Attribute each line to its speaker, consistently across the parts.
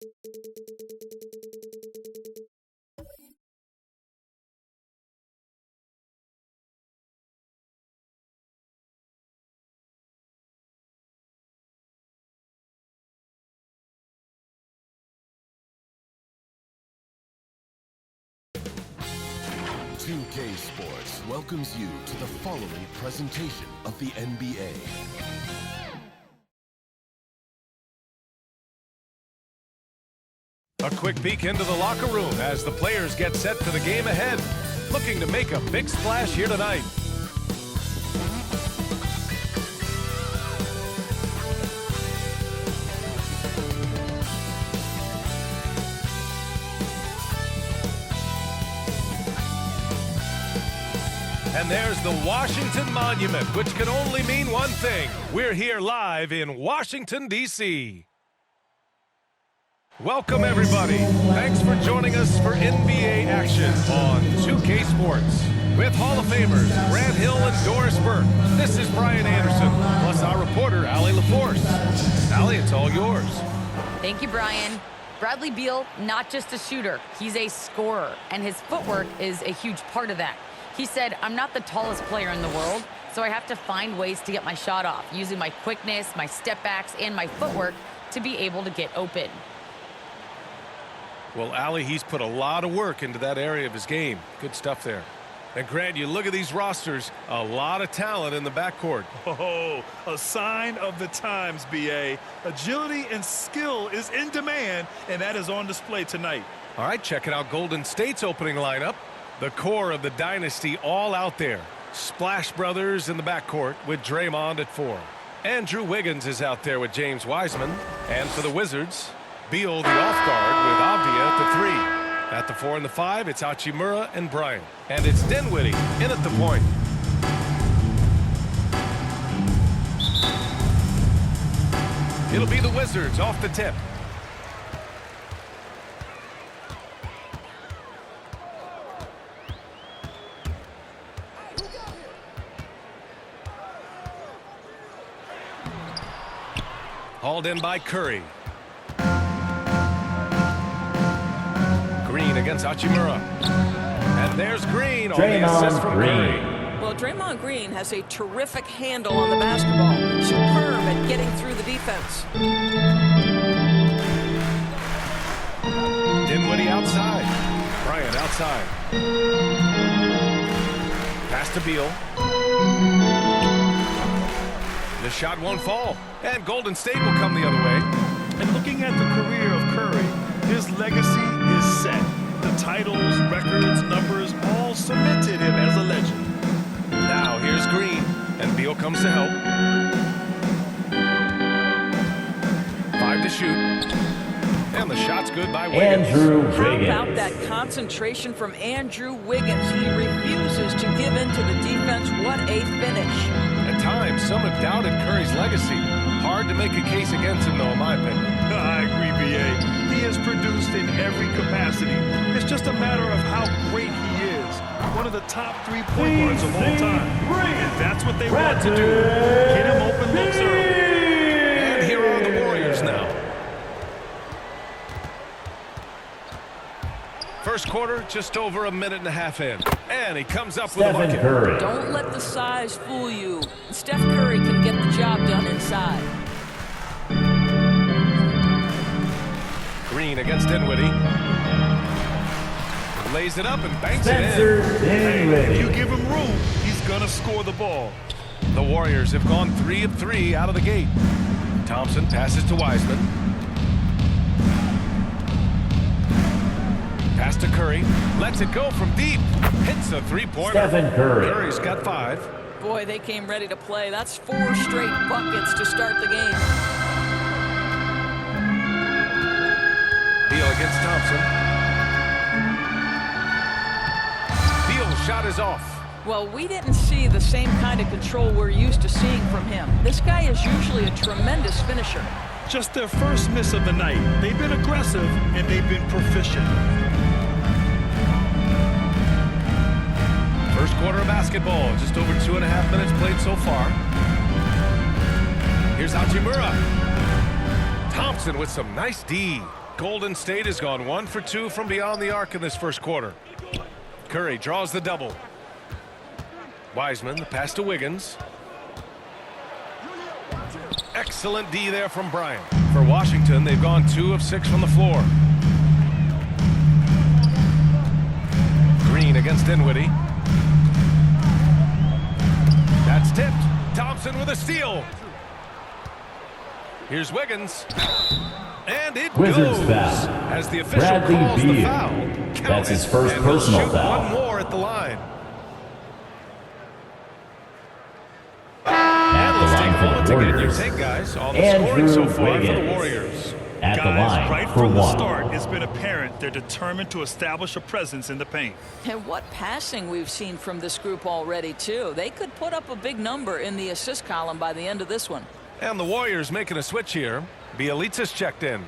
Speaker 1: 2K Sports welcomes you to the following presentation of the NBA.
Speaker 2: A quick peek into the locker room as the players get set for the game ahead. Looking to make a big splash here tonight. And there's the Washington Monument, which can only mean one thing. We're here live in Washington, D.C. Welcome, everybody. Thanks for joining us for NBA action on 2K Sports. With Hall of Famers Grant Hill and Doris Burke, this is Brian Anderson, plus our reporter, Allie LaForce. Allie, it's all yours.
Speaker 3: Thank you, Brian. Bradley Beal, not just a shooter, he's a scorer, and his footwork is a huge part of that. He said, I'm not the tallest player in the world, so I have to find ways to get my shot off, using my quickness, my step backs, and my footwork to be able to get open.
Speaker 2: Well, Allie, he's put a lot of work into that area of his game. Good stuff there. And Grant, you look at these rosters, a lot of talent in the backcourt.
Speaker 4: Oh, a sign of the times, B.A. Agility and skill is in demand, and that is on display tonight.
Speaker 2: All right, checking out Golden State's opening lineup. The core of the dynasty all out there. Splash Brothers in the backcourt with Draymond at 4. Andrew Wiggins is out there with James Wiseman. And for the Wizards, Beal the off guard with Avdija at the 3. At the 4 and the 5, it's Hachimura and Bryant. And it's Dinwiddie in at the point. It'll be the Wizards off the tip. Hauled in by Curry. Green against Hachimura. And there's Green on the assist from Curry.
Speaker 5: Well, Draymond Green has a terrific handle on the basketball. Superb at getting through the defense.
Speaker 2: Dinwiddie outside. Bryant outside. Pass to Beal. The shot won't fall. And Golden State will come the other way.
Speaker 4: And looking at the career of Curry, his legacy is set. The titles, records, numbers all cemented him as a legend.
Speaker 2: Now here's Green, and Beal comes to help. 5 to shoot. And the shot's good by Wiggins.
Speaker 5: How about that concentration from Andrew Wiggins? He refuses to give in to the defense. What a finish.
Speaker 2: At times, some have doubted Curry's legacy. Hard to make a case against him, though, in my opinion.
Speaker 4: I agree, B.A. He has produced in every capacity. It's just a matter of how great he is. One of the top 3 point guards of all time. And that's what they want to do. Get him open looks early.
Speaker 2: And here are the Warriors now. First quarter, just over a minute and a half in. And he comes up with a bucket.
Speaker 6: Curry.
Speaker 5: Don't let the size fool you. Steph Curry can get the job done inside.
Speaker 2: Green against Dinwiddie. Lays it up and banks it in.
Speaker 4: If you give him room, he's gonna score the ball.
Speaker 2: The Warriors have gone 3 of 3 out of the gate. Thompson passes to Wiseman. Pass to Curry. Lets it go from deep. Hits a three-pointer. Curry's got 5.
Speaker 5: Boy, they came ready to play. That's 4 straight buckets to start the game.
Speaker 2: Beal against Thompson. Beal's shot is off.
Speaker 5: Well, we didn't see the same kind of control we're used to seeing from him. This guy is usually a tremendous finisher.
Speaker 4: Just their first miss of the night. They've been aggressive, and they've been proficient.
Speaker 2: First quarter of basketball, just over 2.5 minutes played so far. Here's Hachimura. Thompson with some nice D. Golden State has gone 1 for 2 from beyond the arc in this first quarter. Curry draws the double. Wiseman, the pass to Wiggins. Excellent D there from Bryant. For Washington, they've gone 2 of 6 from the floor. Green against Dinwiddie. That's tipped. Thompson with a steal. Here's Wiggins. And it
Speaker 6: Wizards
Speaker 2: goes.
Speaker 6: foul.
Speaker 2: As the official
Speaker 6: Bradley
Speaker 2: calls the
Speaker 6: Beal.
Speaker 2: foul. Count
Speaker 6: That's
Speaker 2: it.
Speaker 6: his first
Speaker 2: And he'll
Speaker 6: personal
Speaker 2: shoot
Speaker 6: foul.
Speaker 2: one more at the line.
Speaker 6: At the line for the
Speaker 2: To get your
Speaker 6: Warriors,
Speaker 2: take, guys, on the scoring so
Speaker 6: Andrew
Speaker 2: far for the
Speaker 6: Wiggins.
Speaker 2: Warriors.
Speaker 6: At the
Speaker 4: Guys,
Speaker 6: line
Speaker 4: right
Speaker 6: for
Speaker 4: from the
Speaker 6: 1.
Speaker 4: start, it's been apparent they're determined to establish a presence in the paint.
Speaker 5: And what passing we've seen from this group already, too. They could put up a big number in the assist column by the end of this one.
Speaker 2: And the Warriors making a switch here. Bielitsa's checked in.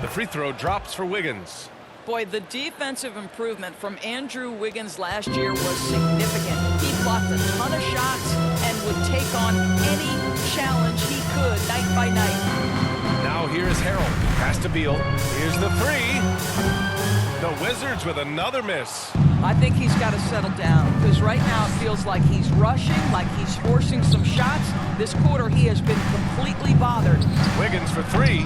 Speaker 2: The free throw drops for Wiggins.
Speaker 5: Boy, the defensive improvement from Andrew Wiggins last year was significant. He blocked a ton of shots and would take on any challenge he could night by night.
Speaker 2: Now here's Harrell. Pass to Beal. Here's the three. The Wizards with another miss.
Speaker 5: I think he's got to settle down because right now it feels like he's rushing, like he's forcing some shots. This quarter he has been completely bothered.
Speaker 2: Wiggins for three.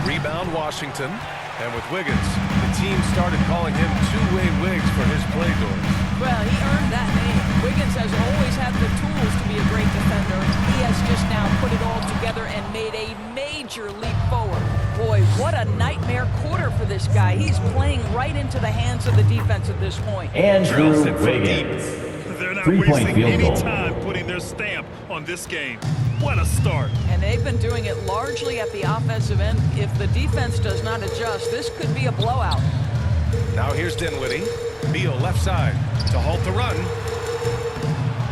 Speaker 2: Rebound Washington. And with Wiggins, the team started calling him two-way Wiggs for his play doors.
Speaker 5: Well, he earned that name. Wiggins has always had the tools to be a great defender. He has just now put it all together and made a major leap forward. Boy, what a nightmare quarter for this guy. He's playing right into the hands of the defense at this point.
Speaker 6: Andrew
Speaker 2: Drills it from
Speaker 6: Wiggins.
Speaker 4: They're not
Speaker 6: Three-point
Speaker 4: wasting
Speaker 6: field
Speaker 4: any
Speaker 6: goal.
Speaker 4: time putting their stamp on this game. What a start.
Speaker 5: And they've been doing it largely at the offensive end. If the defense does not adjust, this could be a blowout.
Speaker 2: Now here's Dinwiddie. Beal left side to halt the run.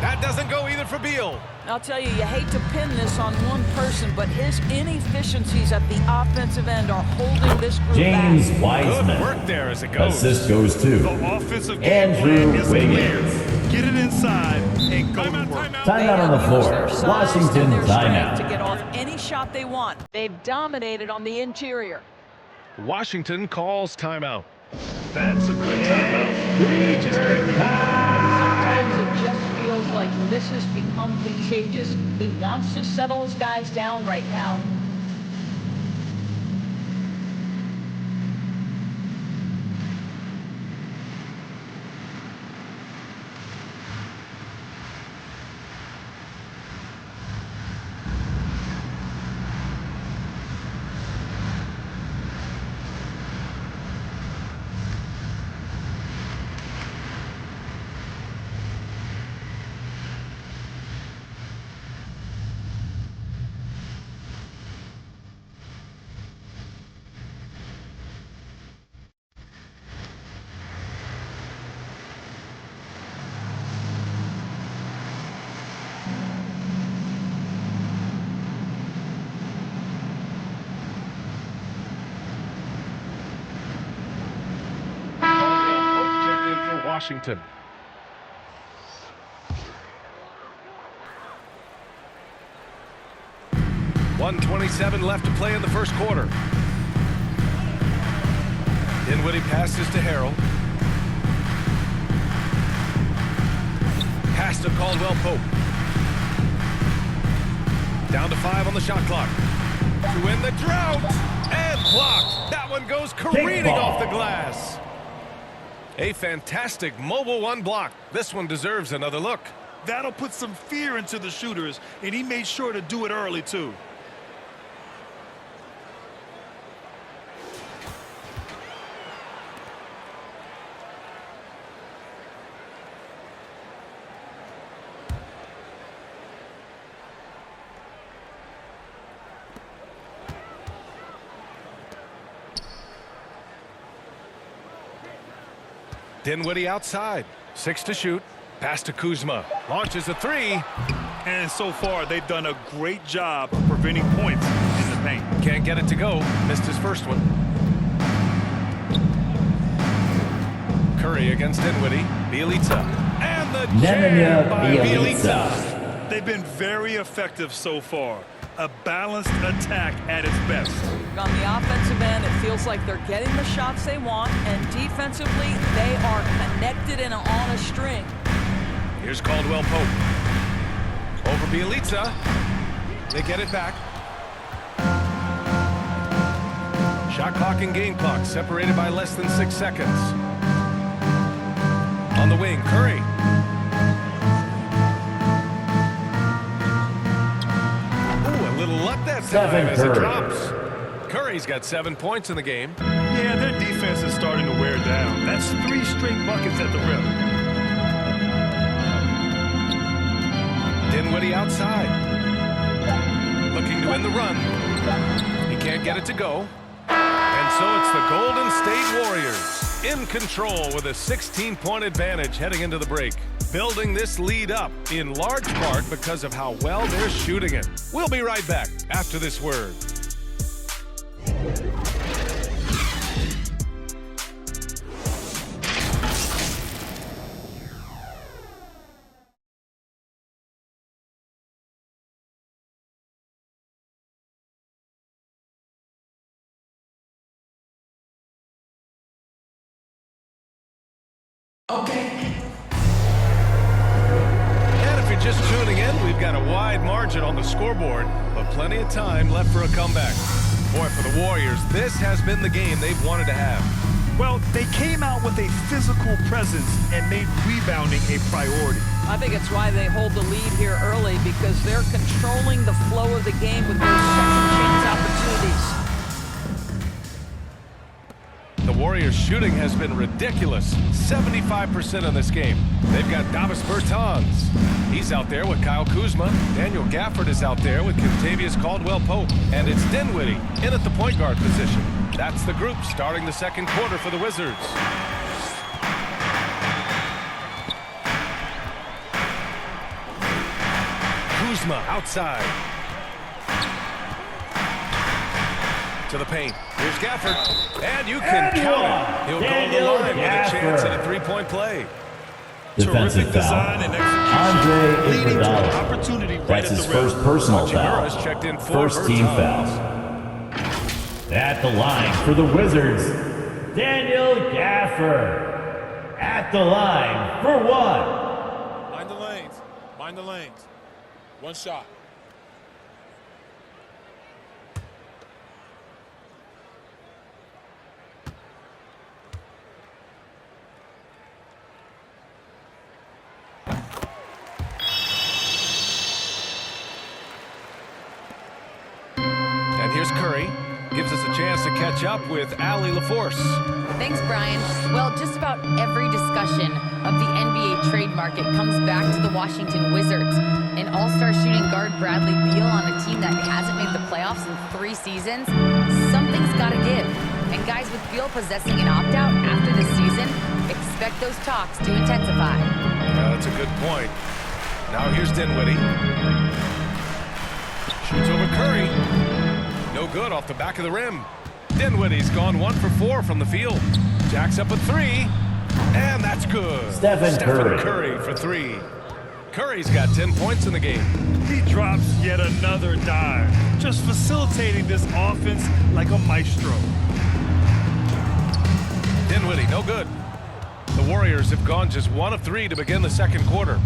Speaker 2: That doesn't go either for Beal.
Speaker 5: I'll tell you, you hate to pin this on one person, but his inefficiencies at the offensive end are holding this group
Speaker 6: James
Speaker 5: back.
Speaker 2: Good
Speaker 6: Wiseman.
Speaker 2: work there as it goes.
Speaker 6: Assist goes
Speaker 4: The
Speaker 6: to
Speaker 4: offensive game
Speaker 6: Andrew
Speaker 4: plan is
Speaker 6: Wiggins.
Speaker 4: clear. Get it inside and go to work.
Speaker 6: Timeout on the
Speaker 5: Use
Speaker 6: floor.
Speaker 5: their size
Speaker 6: Washington
Speaker 5: and their strength
Speaker 6: timeout.
Speaker 5: to get off any shot they want. They've dominated on the interior.
Speaker 2: Washington calls timeout.
Speaker 4: That's a good timeout.
Speaker 7: Sometimes it just feels like this has become contagious. He wants to settle his guys down right now.
Speaker 2: For Washington. .127 left to play in the first quarter. Dinwiddie passes to Harrell. Pass to Caldwell Pope. Down to 5 on the shot clock. To win the drought. And blocked. That one goes careening
Speaker 6: ball.
Speaker 2: off the glass. A fantastic mobile one block. This one deserves another look.
Speaker 4: That'll put some fear into the shooters, and he made sure to do it early, too.
Speaker 2: Dinwiddie outside. 6 to shoot. Pass to Kuzma. Launches a three.
Speaker 4: And so far, they've done a great job of preventing points in the paint.
Speaker 2: Can't get it to go. Missed his first one. Curry against Dinwiddie. Bjelica. And the
Speaker 6: Nemanja
Speaker 2: jam by
Speaker 6: Bjelica.
Speaker 2: Bjelica.
Speaker 4: They've been very effective so far. A balanced attack at its best.
Speaker 5: On the offensive end, it feels like they're getting the shots they want, and defensively, they are connected and on a string.
Speaker 2: Here's Caldwell Pope. Over Bjelica. They get it back. Shot clock and game clock separated by less than 6 seconds. On the wing, Curry. Ooh, a little luck that time as it drops. Curry's got 7 points in the game.
Speaker 4: Yeah, their defense is starting to wear down. That's 3 straight buckets at the rim.
Speaker 2: Dinwiddie outside. Looking to win the run. He can't get it to go. And so it's the Golden State Warriors in control with a 16-point advantage heading into the break. Building this lead up in large part because of how well they're shooting it. We'll be right back after this word. And if you're just tuning in, we've got a wide margin on the scoreboard, but plenty of time left for a comeback. Boy, for the Warriors, this has been the game they've wanted to have.
Speaker 4: Well, they came out with a physical presence and made rebounding a priority.
Speaker 5: I think it's why they hold the lead here early, because they're controlling the flow of the game with those second chance opportunities.
Speaker 2: The Warriors' shooting has been ridiculous. 75% in this game. They've got Davis Bertans. He's out there with Kyle Kuzma. Daniel Gafford is out there with Kentavious Caldwell-Pope. And it's Dinwiddie in at the point guard position. That's the group starting the second quarter for the Wizards. Kuzma outside. To the paint. Here's Gafford. And you can count it. He'll go to the line with a chance at a three-point play.
Speaker 6: Defensive
Speaker 4: Terrific
Speaker 6: foul.
Speaker 4: design and execution,
Speaker 6: Andre
Speaker 4: leading to an
Speaker 6: Iguodala.
Speaker 4: opportunity right
Speaker 6: That's
Speaker 4: at
Speaker 6: his
Speaker 4: the rim.
Speaker 6: first personal foul.
Speaker 2: Hachimura's checked in for
Speaker 6: First team
Speaker 2: Bertans.
Speaker 6: foul. At the line for the Wizards, Daniel Gafford. At the line for one.
Speaker 8: Mind the lanes. Mind the lanes. One shot.
Speaker 2: And here's Curry. Gives us a chance to catch up with Allie LaForce.
Speaker 3: Thanks, Brian. Well, just about every discussion of the NBA trade market comes back to the Washington Wizards. An all-star shooting guard, Bradley Beal, on a team that hasn't made the playoffs in 3 seasons. Something's got to give. And guys, with Beal possessing an opt-out after this season, expect those talks to intensify.
Speaker 2: Yeah, that's a good point. Now here's Dinwiddie. Shoots over Curry. No good off the back of the rim. Dinwiddie's gone 1 for 4 from the field. Jacks up a 3. And that's good.
Speaker 6: Stephen Curry.
Speaker 2: Curry for 3. Curry's got 10 points in the game.
Speaker 4: He drops yet another dive, just facilitating this offense like a maestro.
Speaker 2: Dinwiddie, no good. The Warriors have gone just 1 of 3 to begin the second quarter.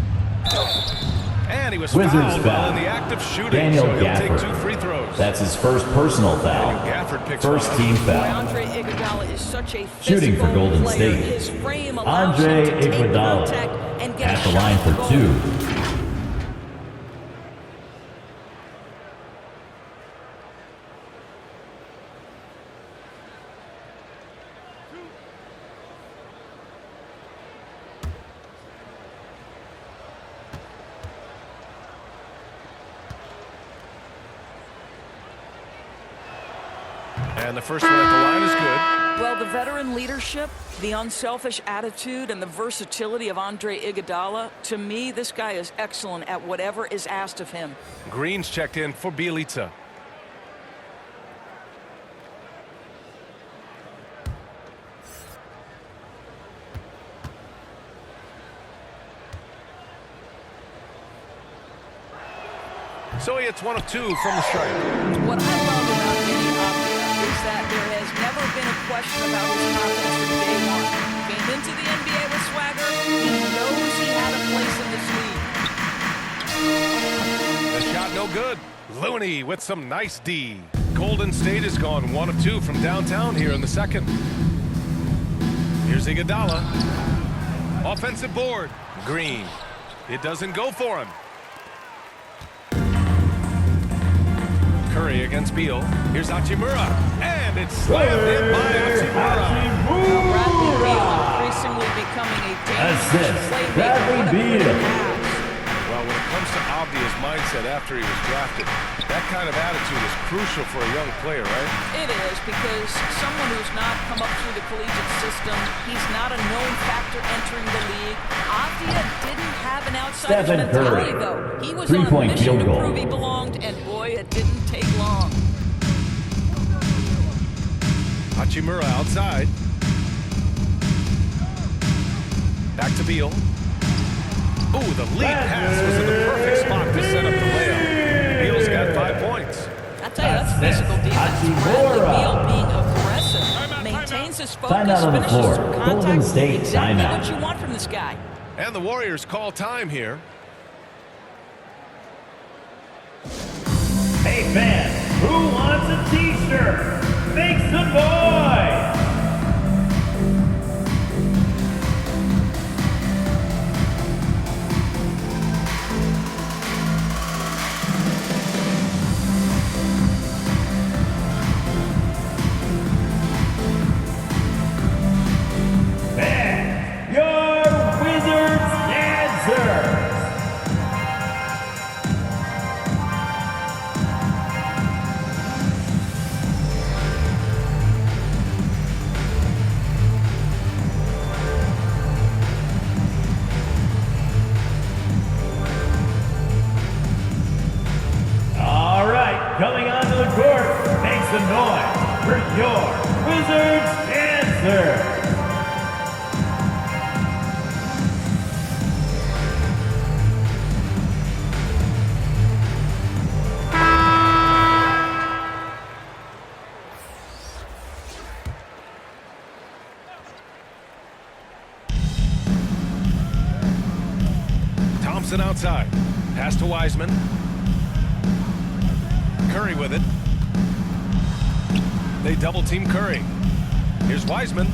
Speaker 2: And he was
Speaker 6: Wizards
Speaker 2: fouled while
Speaker 6: foul.
Speaker 2: in the act of shooting,
Speaker 6: Daniel
Speaker 2: so he'll
Speaker 6: Gafford.
Speaker 2: take 2 free throws.
Speaker 6: That's his first personal foul.
Speaker 2: Gafford picks
Speaker 6: First
Speaker 2: one up.
Speaker 6: team
Speaker 5: Boy,
Speaker 6: foul.
Speaker 5: Andre Iguodala is such a
Speaker 6: Shooting for
Speaker 5: physical
Speaker 6: Golden
Speaker 5: player.
Speaker 6: State.
Speaker 5: His frame allows
Speaker 6: Andre
Speaker 5: him to take
Speaker 6: Iguodala.
Speaker 5: contact and get
Speaker 6: At
Speaker 5: a
Speaker 6: the
Speaker 5: shot
Speaker 6: line
Speaker 5: to
Speaker 6: for
Speaker 5: goal.
Speaker 6: 2.
Speaker 2: And the first one at the line is good.
Speaker 5: Well, the veteran leadership, the unselfish attitude, and the versatility of Andre Iguodala, to me, this guy is excellent at whatever is asked of him.
Speaker 2: Green's checked in for Bjelica. So he hits 1 of 2 from the stripe.
Speaker 5: What I love about Vinny Avdia is that there has never been a question about his confidence from day one. Came into the NBA with swagger. He knows he had a place in this league.
Speaker 2: The shot no good. Looney with some nice D. Golden State has gone 1 of 2 from downtown here in the second. Here's Iguodala. Offensive board. Green. It doesn't go for him. Curry against Beal. Here's Hachimura. And it's slammed in by Hachimura.
Speaker 5: Bradley Beal increasingly becoming a dangerous playmaker.
Speaker 6: Bradley Beal.
Speaker 2: Well, when it comes to Avdia's mindset after he was drafted, that kind of attitude is crucial for a young player, right?
Speaker 5: It is, because someone who's not come up through the collegiate system, he's not a known factor entering the league. Avdia didn't have an outsider's mentality, though. He was on a mission to prove he belonged, and boy, it didn't take long.
Speaker 2: Hachimura outside. Back to Beal. Ooh, the lead pass was in the perfect spot to set up the layup. Beal's got 5 points.
Speaker 5: I tell you, that's physical defense. Bradley Beal being aggressive, maintains his focus, finishes through contact.
Speaker 6: Golden State
Speaker 5: exactly
Speaker 6: timeout.
Speaker 5: what you want from this guy.
Speaker 2: And the Warriors call time here.
Speaker 6: Hey fans, who wants a t-shirt? Make some noise! Fans, your Wizards dancers! All right, coming onto the court, make some noise for your Wizards dancers!
Speaker 2: Thompson outside. Pass to Wiseman. Curry with it. They double team Curry. Here's Wiseman.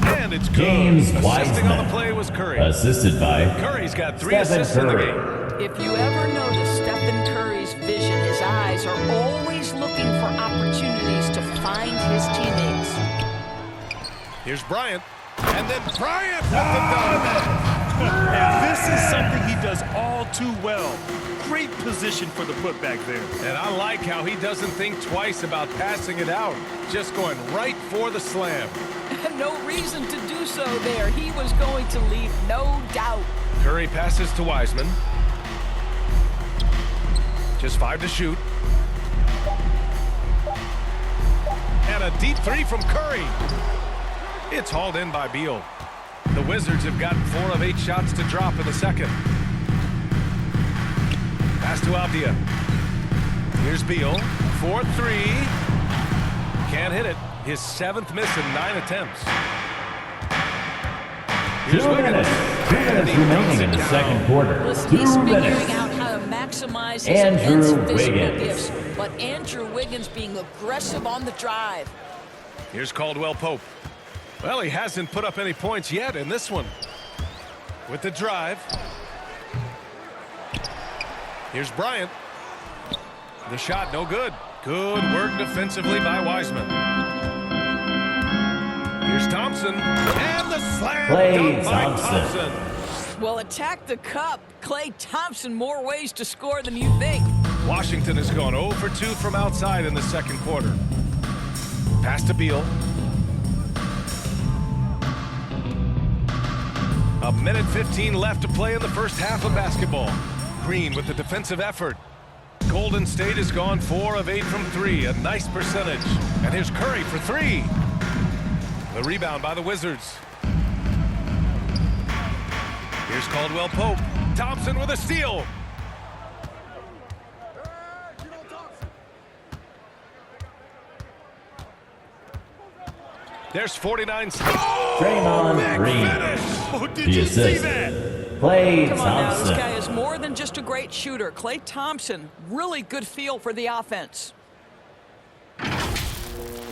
Speaker 2: And it's good.
Speaker 6: James
Speaker 2: Assisting
Speaker 6: Wiseman.
Speaker 2: on the play was Curry.
Speaker 6: Assisted by
Speaker 2: Curry's got 3
Speaker 6: Stephen
Speaker 2: assists in the
Speaker 6: Curry.
Speaker 2: game.
Speaker 5: If you ever notice Stephen Curry's vision, his eyes are always looking for opportunities to find his teammates.
Speaker 2: Here's Bryant. And then Bryant with the dunk.
Speaker 4: And this is something he does all too well. Great position for the putback there.
Speaker 2: And I like how he doesn't think twice about passing it out. Just going right for the slam.
Speaker 5: No reason to do so there. He was going to leave, no doubt.
Speaker 2: Curry passes to Wiseman. Just 5 to shoot. And a deep 3 from Curry. It's hauled in by Beal. The Wizards have gotten 4 of 8 shots to drop in the second. Pass to Avdia. Here's Beal. 4-3. Can't hit it. His 7th miss in 9 attempts. Here's
Speaker 6: 2 minutes. 2 minutes remaining in the second quarter.
Speaker 5: Listen,
Speaker 6: 2
Speaker 5: he's figuring
Speaker 6: minutes.
Speaker 5: out how to maximize his
Speaker 6: Andrew
Speaker 5: immense physical
Speaker 6: Wiggins.
Speaker 5: gifts. But Andrew Wiggins being aggressive on the drive.
Speaker 2: Here's Caldwell Pope. Well, he hasn't put up any points yet in this one. With the drive. Here's Bryant. The shot, no good. Good work defensively by Wiseman. Here's Thompson. And the slam
Speaker 6: Klay
Speaker 2: dunk by
Speaker 6: Thompson.
Speaker 2: Thompson.
Speaker 5: Well, attack the cup. Klay Thompson, more ways to score than you think.
Speaker 2: Washington has gone 0 for 2 from outside in the second quarter. Pass to Beal. A minute 15 left to play in the first half of basketball. Green with the defensive effort. Golden State has gone 4 of 8 from 3, a nice percentage. And here's Curry for 3. The rebound by the Wizards. Here's Caldwell Pope. Thompson with a steal. There's 49 seconds.
Speaker 6: Draymond Green.
Speaker 4: Oh, did
Speaker 6: The
Speaker 4: you see
Speaker 6: assist.
Speaker 4: that?
Speaker 6: Klay
Speaker 5: Come on now, this
Speaker 6: Thompson.
Speaker 5: guy is more than just a great shooter. Klay Thompson, really good feel for the offense.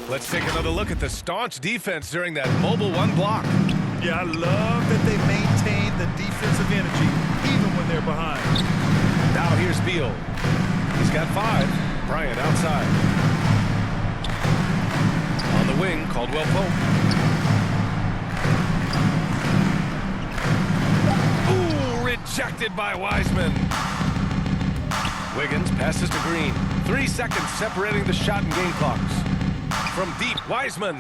Speaker 2: Let's take another look at the staunch defense during that mobile one block.
Speaker 4: Yeah, I love that they maintain the defensive energy even when they're behind.
Speaker 2: Now here's Beal. He's got 5. Bryant outside. On the wing, Caldwell Pope. Ooh, rejected by Wiseman. Wiggins passes to Green. 3 seconds separating the shot and game clocks. From deep, Wiseman.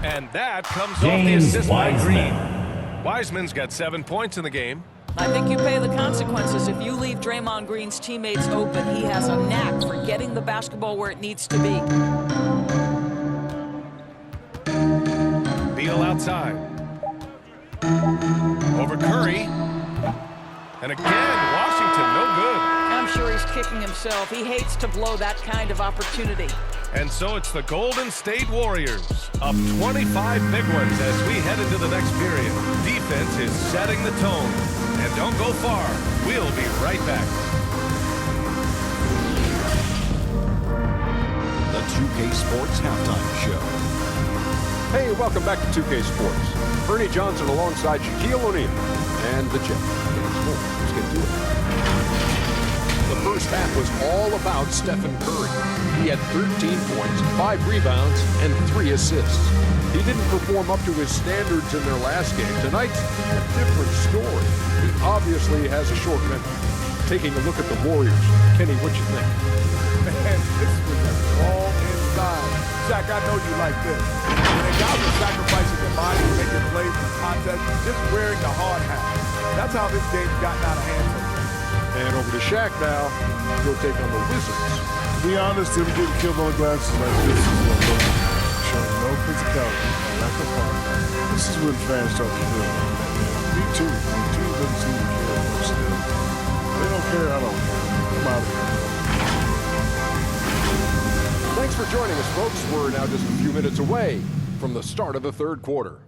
Speaker 2: And that comes off the
Speaker 6: James
Speaker 2: assist by
Speaker 6: Wiseman.
Speaker 2: Green. Wiseman's got 7 points in the game.
Speaker 5: I think you pay the consequences if you leave Draymond Green's teammates open. He has a knack for getting the basketball where it needs to be.
Speaker 2: Beal outside. Over Curry. And again, Washington, no good.
Speaker 5: I'm sure he's kicking himself. He hates to blow that kind of opportunity.
Speaker 2: And so it's the Golden State Warriors, up 25 big ones as we head into the next period. Defense is setting the tone. And don't go far. We'll be right back.
Speaker 1: The 2K Sports Halftime Show.
Speaker 9: Hey, welcome back to 2K Sports. Ernie Johnson alongside Shaquille O'Neal and the Jet. Let's get to it. The first half was all about Stephen Curry. He had 13 points, 5 rebounds, and 3 assists. He didn't perform up to his standards in their last game. Tonight's a different story. He obviously has a short memory. Taking a look at the Warriors. Kenny, what you think?
Speaker 8: Man, this was all inside. Shaq, I know you like this. And guys are sacrificing their body, making plays in contact, just wearing the hard hat. That's how this game's gotten out of hand.
Speaker 9: And over to Shaq now. He'll take on the Wizards.
Speaker 10: To be honest, him getting killed on the glass is like this is what showing no physicality, lack of heart. This is when fans start to feel. Me too. My team doesn't seem to care much still. They don't care, I don't care. I'm out of here.
Speaker 9: Thanks for joining us, folks. We're now just a few minutes away from the start of the third quarter.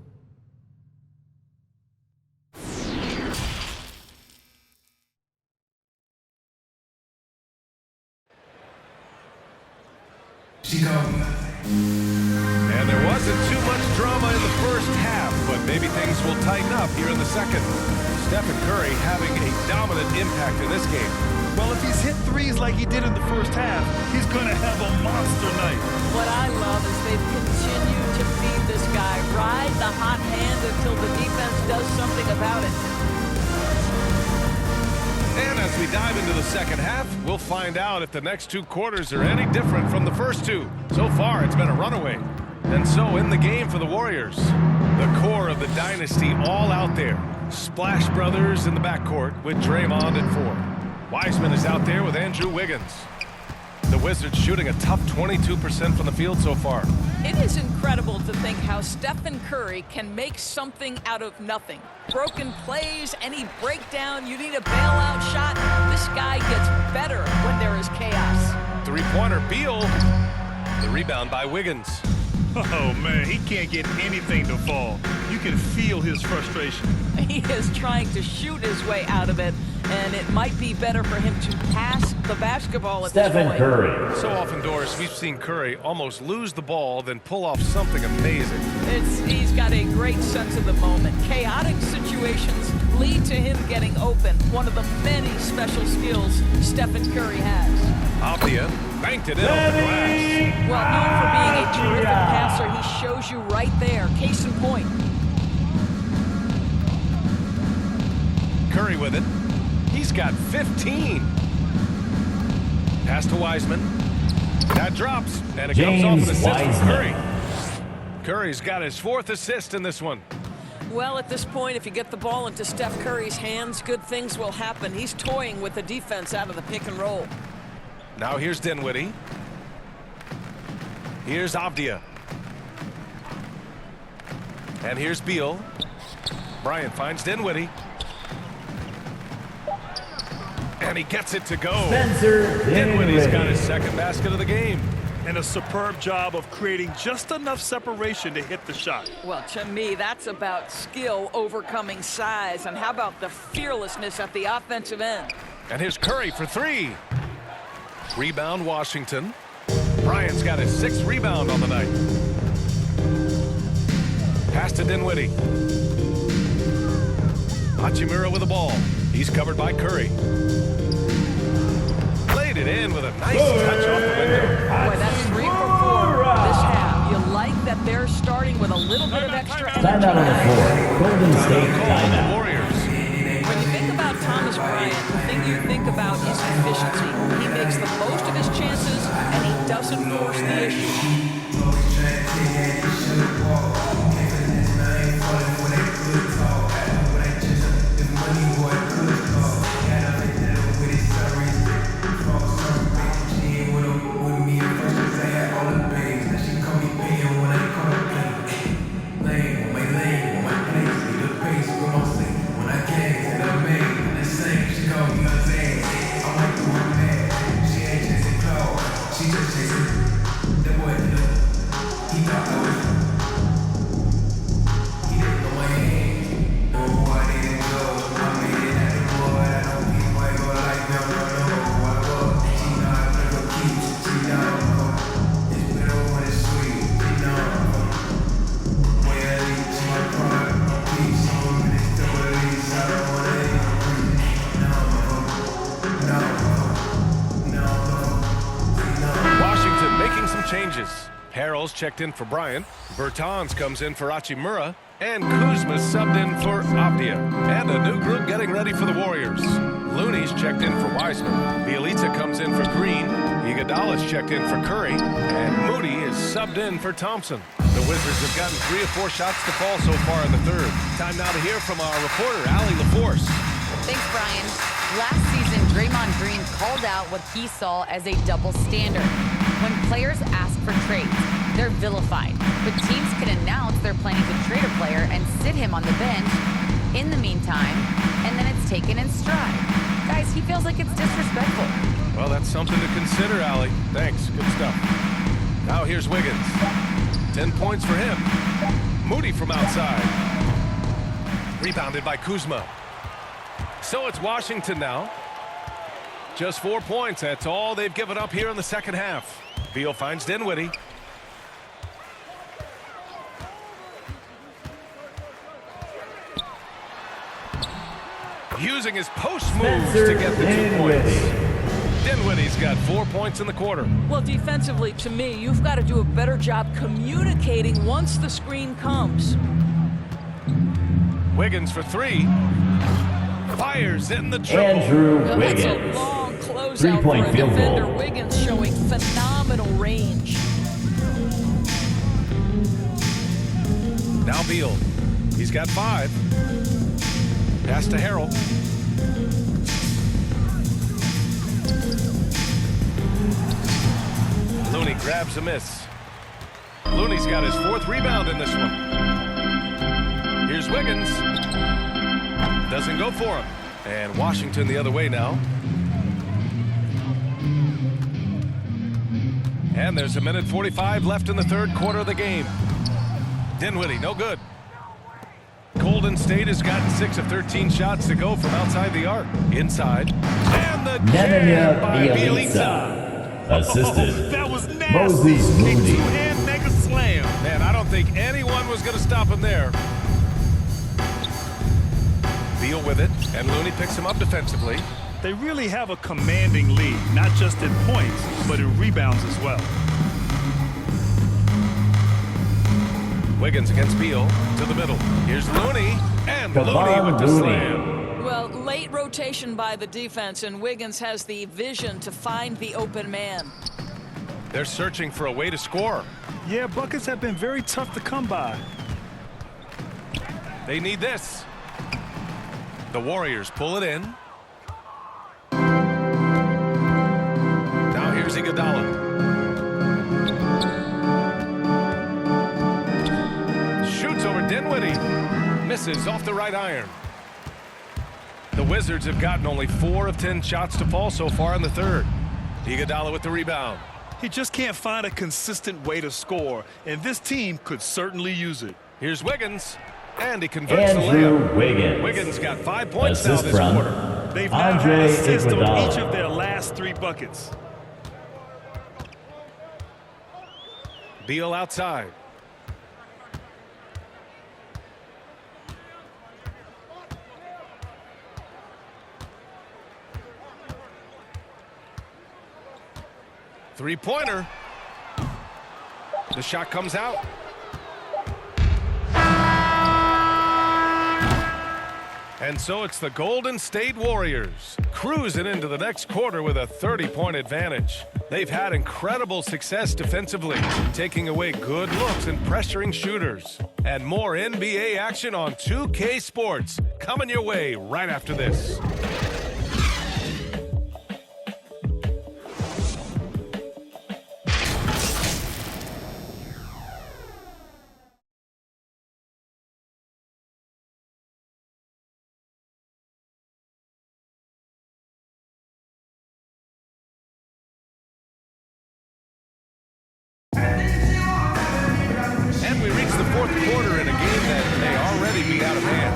Speaker 2: And there wasn't too much drama in the first half, but maybe things will tighten up here in the second. Stephen Curry having a dominant impact in this game.
Speaker 4: Well, if he's hit threes like he did in the first half, he's going to have a monster night.
Speaker 5: What I love is they've continued to feed this guy. Ride the hot hand until the defense does something about it.
Speaker 2: And as we dive into the second half, we'll find out if the next 2 quarters are any different from the first 2. So far, it's been a runaway. And so in the game for the Warriors, the core of the dynasty all out there. Splash Brothers in the backcourt with Draymond at 4. Wiseman is out there with Andrew Wiggins. The Wizards shooting a tough 22% from the field so far.
Speaker 5: It is incredible to think how Stephen Curry can make something out of nothing. Broken plays, any breakdown, you need a bailout shot. This guy gets better when there is chaos.
Speaker 2: Three-pointer, Beal. The rebound by Wiggins.
Speaker 4: Oh, man, he can't get anything to fall. You can feel his frustration.
Speaker 5: He is trying to shoot his way out of it, and it might be better for him to pass the basketball at this
Speaker 6: Stephen
Speaker 5: point.
Speaker 6: Curry.
Speaker 2: So often, Doris, we've seen Curry almost lose the ball, then pull off something amazing.
Speaker 5: He's got a great sense of the moment. Chaotic situations lead to him getting open. One of the many special skills Stephen Curry has.
Speaker 2: Avdia banked it in off the glass.
Speaker 5: Well, known for being a terrific passer, he shows you right there. Case in point.
Speaker 2: Curry with it. He's got 15. Pass to Wiseman. That drops, and it comes off an assist from Curry. Curry's got his 4th assist in this one.
Speaker 5: Well, at this point, if you get the ball into Steph Curry's hands, good things will happen. He's toying with the defense out of the pick and roll.
Speaker 2: Now here's Dinwiddie. Here's Avdia. And here's Beal. Bryant finds Dinwiddie. And he gets it to go.
Speaker 6: Spencer
Speaker 2: Dinwiddie's got
Speaker 6: Dinwiddie.
Speaker 2: his 2nd basket of the game.
Speaker 4: And a superb job of creating just enough separation to hit the shot.
Speaker 5: Well, to me, that's about skill overcoming size. And how about the fearlessness at the offensive end?
Speaker 2: And here's Curry for three. Rebound, Washington. Bryant's got his 6th rebound on the night. Pass to Dinwiddie. Hachimura with the ball. He's covered by Curry. Laid it in with a nice touch off the window.
Speaker 5: Boy, that's 3 for 4 this half. You like that they're starting with a little bit of extra energy.
Speaker 6: Timeout on the floor. Golden State
Speaker 2: The
Speaker 6: timeout.
Speaker 2: Warriors.
Speaker 5: When you think about Thomas Bryant, the thing you think about is efficiency. He makes the most of his chances, and he doesn't force the issue.
Speaker 2: Harrell's checked in for Bryant. Bertans comes in for Hachimura. And Kuzma subbed in for Avdia. And a new group getting ready for the Warriors. Looney's checked in for Wiseman. Bielitsa comes in for Green. Iguodala's checked in for Curry. And Moody is subbed in for Thompson. The Wizards have gotten 3 of 4 shots to fall so far in the third. Time now to hear from our reporter, Allie LaForce.
Speaker 3: Thanks, Brian. Last season, Draymond Green called out what he saw as a double standard. When players ask for trades, they're vilified. But teams can announce they're planning to trade a player and sit him on the bench in the meantime, and then it's taken in stride. Guys, he feels like it's disrespectful.
Speaker 2: Well, that's something to consider, Allie. Thanks. Good stuff. Now here's Wiggins. 10 points for him. Moody from outside. Rebounded by Kuzma. So it's Washington now. Just 4 points. That's all they've given up here in the second half. Beal finds Dinwiddie. Using his post moves to get the 2 points. Dinwiddie's got 4 points in the quarter.
Speaker 5: Well, defensively, to me, you've got to do a better job communicating once the screen comes.
Speaker 2: Wiggins for 3. Fires in the triple.
Speaker 6: Andrew
Speaker 5: That's a
Speaker 6: Wiggins.
Speaker 5: long closeout for
Speaker 6: Three-point
Speaker 5: a
Speaker 6: field
Speaker 5: defender.
Speaker 6: goal.
Speaker 5: Wiggins showing phenomenal range.
Speaker 2: Now Beal. He's got 5. Pass to Harrell. Looney grabs a miss. Looney's got his 4th rebound in this one. Here's Wiggins. Doesn't go for him. And Washington the other way now. And there's 1:45 left in the third quarter of the game. Dinwiddie, no good. Golden State has gotten 6 of 13 shots to go from outside the arc. Inside. And the jam by Bielitsa.
Speaker 6: Assisted.
Speaker 4: That was nasty.
Speaker 6: Moses
Speaker 4: Big
Speaker 6: Moody.
Speaker 4: two-hand mega slam.
Speaker 2: Man, I don't think anyone was going to stop him there. Beal with it, and Looney picks him up defensively.
Speaker 4: They really have a commanding lead, not just in points, but in rebounds as well.
Speaker 2: Wiggins against Beal to the middle. Here's Looney, and Looney with the slam.
Speaker 5: Well, late rotation by the defense, and Wiggins has the vision to find the open man.
Speaker 2: They're searching for a way to score.
Speaker 4: Yeah, buckets have been very tough to come by.
Speaker 2: They need this. The Warriors pull it in. Now here's Iguodala. Shoots over Dinwiddie. Misses off the right iron. The Wizards have gotten only 4 of 10 shots to fall so far in the third. Iguodala with the rebound.
Speaker 4: He just can't find a consistent way to score, and this team could certainly use it.
Speaker 2: Here's Wiggins, and he converts the
Speaker 6: Andrew
Speaker 2: layup.
Speaker 6: Wiggins.
Speaker 2: Wiggins got 5 points now
Speaker 6: Assist
Speaker 2: this
Speaker 6: from
Speaker 2: quarter.
Speaker 4: They've now had
Speaker 6: Andre
Speaker 4: assists on
Speaker 6: Iguodala.
Speaker 4: each of their last 3 buckets.
Speaker 2: Beal outside. Three-pointer. The shot comes out. And so it's the Golden State Warriors cruising into the next quarter with a 30-point advantage. They've had incredible success defensively, taking away good looks and pressuring shooters. And more NBA action on 2K Sports coming your way right after this. And we reach the fourth quarter in a game that may already be out of hand.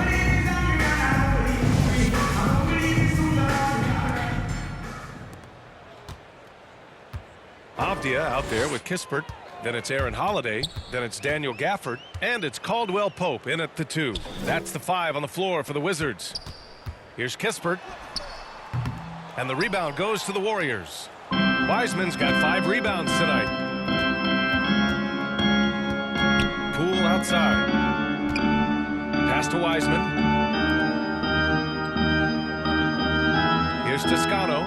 Speaker 2: Avdia out there with Kispert. Then it's Aaron Holiday. Then it's Daniel Gafford. And it's Caldwell Pope in at the 2. That's the 5 on the floor for the Wizards. Here's Kispert. And the rebound goes to the Warriors. Wiseman's got 5 rebounds tonight. Poole outside. Pass to Wiseman. Here's Toscano.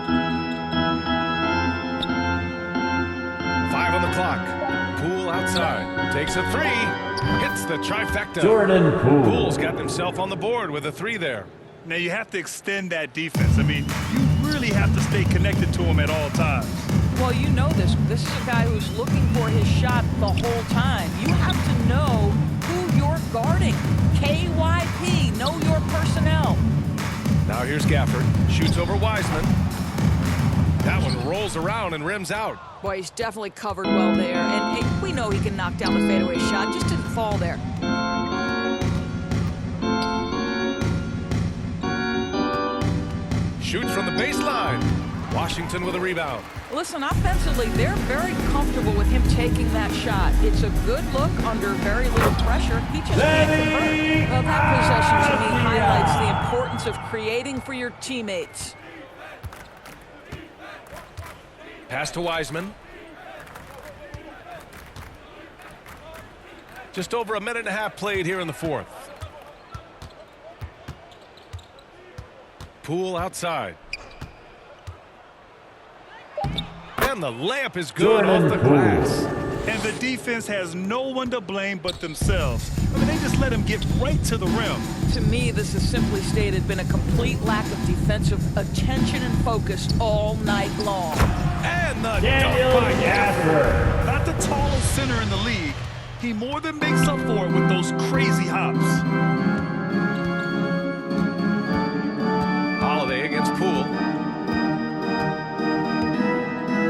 Speaker 2: 5 on the clock. Poole outside. Takes a 3. Hits the trifecta.
Speaker 6: Jordan Poole.
Speaker 2: Poole's got himself on the board with a 3 there.
Speaker 4: Now you have to extend that defense. I mean, you really have to stay connected to him at all times.
Speaker 5: Well, you know this. This is a guy who's looking for his shot the whole time. You have to know who you're guarding. KYP, know your personnel.
Speaker 2: Now here's Gafford. Shoots over Wiseman. That one rolls around and rims out.
Speaker 5: Boy, he's definitely covered well there. And hey, we know he can knock down the fadeaway shot. Just didn't fall there.
Speaker 2: Shoots from the baseline. Washington with a rebound.
Speaker 5: Listen, offensively, they're very comfortable with him taking that shot. It's a good look under very little pressure. He just can't convert. Well, that possession to me highlights the importance of creating for your teammates.
Speaker 2: Pass to Wiseman. Just over a minute and a half played here in the fourth. Poole outside. And the layup is good off the glass.
Speaker 4: And the defense has no one to blame but themselves. I mean, they just let him get right to the rim.
Speaker 5: To me, this has simply stated been a complete lack of defensive attention and focus all night long.
Speaker 2: And the
Speaker 6: Daniel
Speaker 2: dunk by
Speaker 6: Gafford.
Speaker 4: Not the tallest center in the league. He more than makes up for it with those crazy hops.
Speaker 2: Holiday against Poole.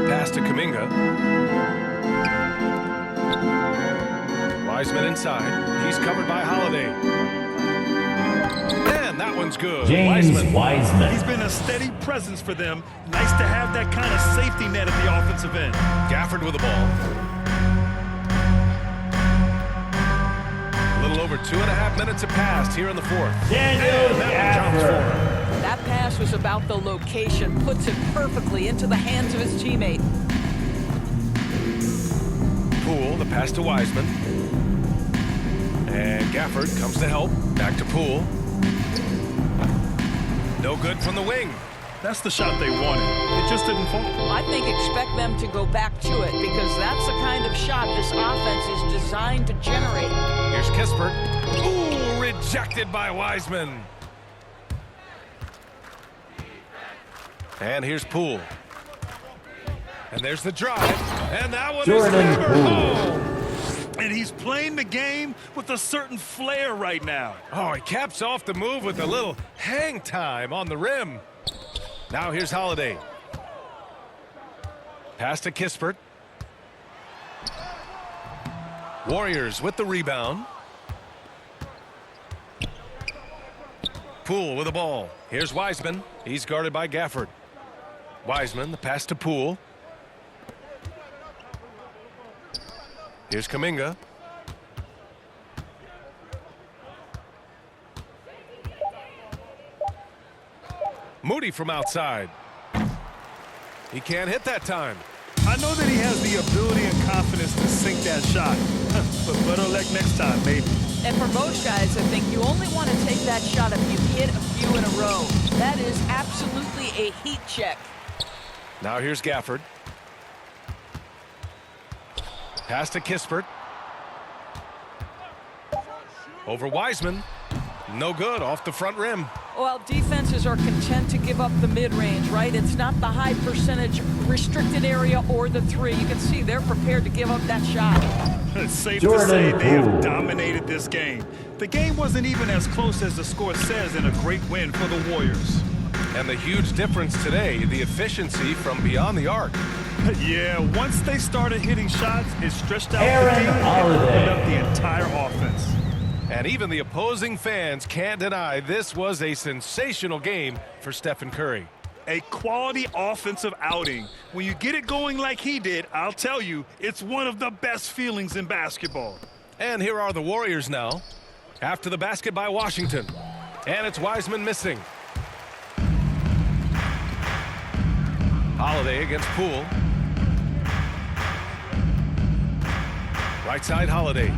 Speaker 2: Pass to Kuminga. Wiseman inside. He's covered by Holiday. And that one's good.
Speaker 6: James Wiseman.
Speaker 4: He's been a steady presence for them. Nice to have that kind of safety net at the offensive end.
Speaker 2: Gafford with the ball. A little over 2.5 minutes have passed here in the fourth.
Speaker 6: Daniel
Speaker 2: And that one counts for him.
Speaker 5: That pass was about the location, puts it perfectly into the hands of his teammate.
Speaker 2: Poole, the pass to Wiseman. And Gafford comes to help. Back to Poole. No good from the wing.
Speaker 4: That's the shot they wanted. It just didn't fall.
Speaker 5: I think expect them to go back to it because that's the kind of shot this offense is designed to generate.
Speaker 2: Here's Kispert. Ooh, rejected by Wiseman. And here's Poole. And there's the drive. And that one
Speaker 6: Jordan
Speaker 2: is never
Speaker 6: Poole.
Speaker 2: home.
Speaker 4: And he's playing the game with a certain flair right now.
Speaker 2: Oh, he caps off the move with a little hang time on the rim. Now here's Holiday. Pass to Kispert. Warriors with the rebound. Poole with the ball. Here's Wiseman. He's guarded by Gafford. Wiseman, the pass to Poole. Here's Kuminga. Moody from outside. He can't hit that time.
Speaker 4: I know that he has the ability and confidence to sink that shot. But better luck next time, maybe.
Speaker 5: And for most guys, I think you only want to take that shot if you hit a few in a row. That is absolutely a heat check.
Speaker 2: Now here's Gafford. Pass to Kispert. Over Wiseman. No good, off the front rim.
Speaker 5: Well, defenses are content to give up the mid-range, right? It's not the high percentage restricted area or the three. You can see they're prepared to give up that shot.
Speaker 4: It's safe to say they have dominated this game. The game wasn't even as close as the score says in a great win for the Warriors.
Speaker 2: And the huge difference today, the efficiency from beyond the arc.
Speaker 4: Yeah, once they started hitting shots, it stretched out
Speaker 6: Aaron
Speaker 4: the game and
Speaker 6: Holiday.
Speaker 4: opened up the entire offense.
Speaker 2: And even the opposing fans can't deny this was a sensational game for Stephen Curry.
Speaker 4: A quality offensive outing. When you get it going like he did, I'll tell you, it's one of the best feelings in basketball.
Speaker 2: And here are the Warriors now. After the basket by Washington. And it's Wiseman missing. Holiday against Poole. Right side, Holiday.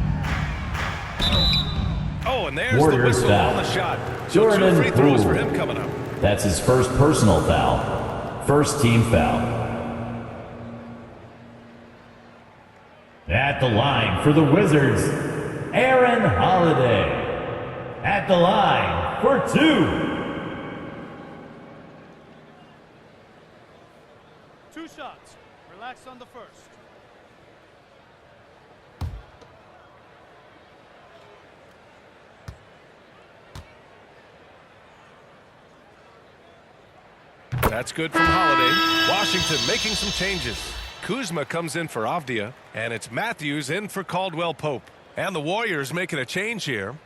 Speaker 2: Oh, and there's
Speaker 6: Warriors
Speaker 2: the whistle
Speaker 6: foul.
Speaker 2: on the shot. So
Speaker 6: Jordan
Speaker 2: 2 free throws
Speaker 6: Poole.
Speaker 2: for him coming up.
Speaker 6: That's his first personal foul. First team foul. At the line for the Wizards, Aaron Holiday. At the line for 2.
Speaker 11: 2 shots. Relax on the first.
Speaker 2: That's good from Holiday. Washington making some changes. Kuzma comes in for Avdia, and it's Matthews in for Caldwell Pope. And the Warriors making a change here.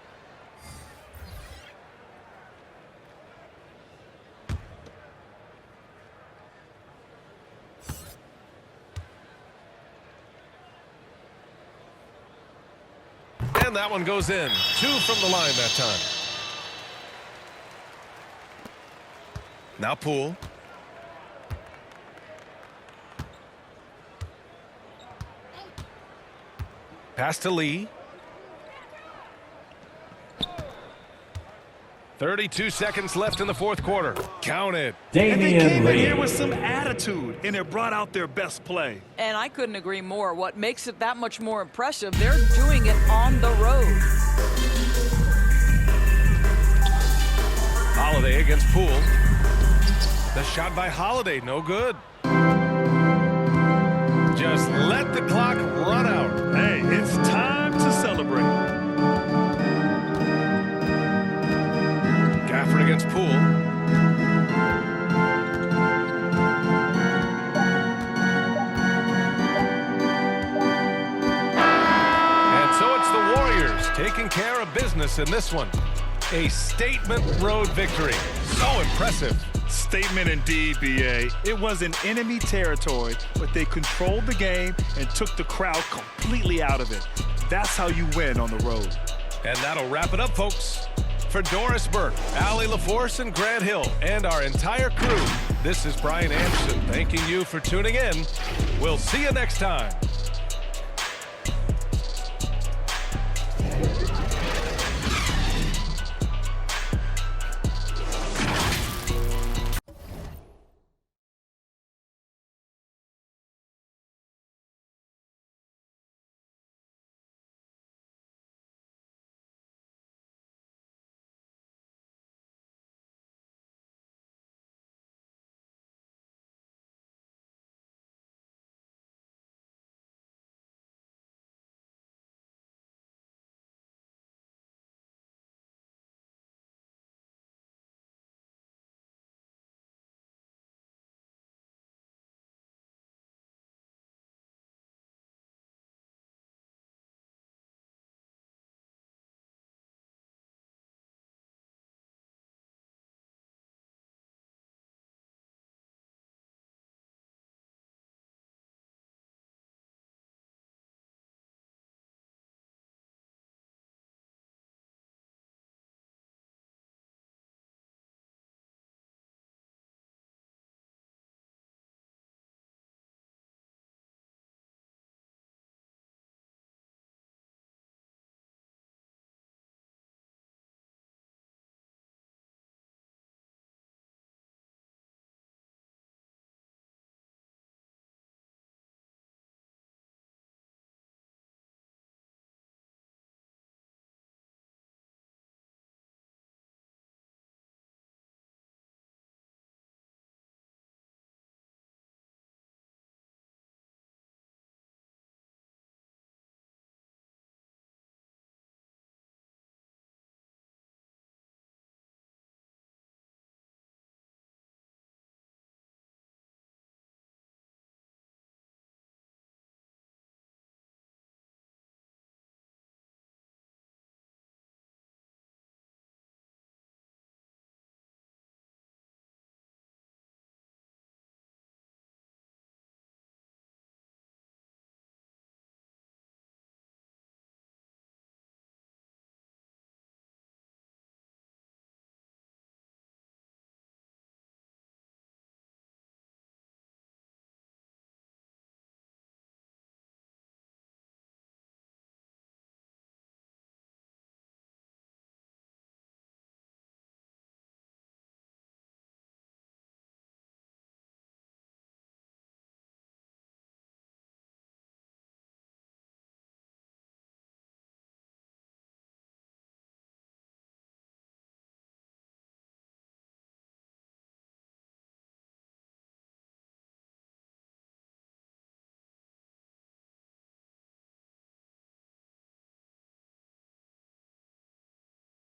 Speaker 2: And that one goes in. 2 from the line that time. Now Poole. Pass to Lee. 32 seconds left in the fourth quarter. Count it.
Speaker 4: And they
Speaker 6: Damian
Speaker 4: came in here
Speaker 6: Lee.
Speaker 4: with some attitude, and it brought out their best play.
Speaker 5: And I couldn't agree more. What makes it that much more impressive, they're doing it on the road.
Speaker 2: Holiday against Poole. The shot by Holiday, no good. Just let the clock run out.
Speaker 4: Hey, it's time to celebrate.
Speaker 2: Gafford against Poole. And so it's the Warriors taking care of business in this one. A statement road victory. So impressive.
Speaker 4: Statement indeed, B.A. It was in enemy territory, but they controlled the game and took the crowd completely out of it. That's how you win on the road.
Speaker 2: And that'll wrap it up, folks. For Doris Burke, Allie LaForce, and Grant Hill, and our entire crew, this is Brian Anderson thanking you for tuning in. We'll see you next time.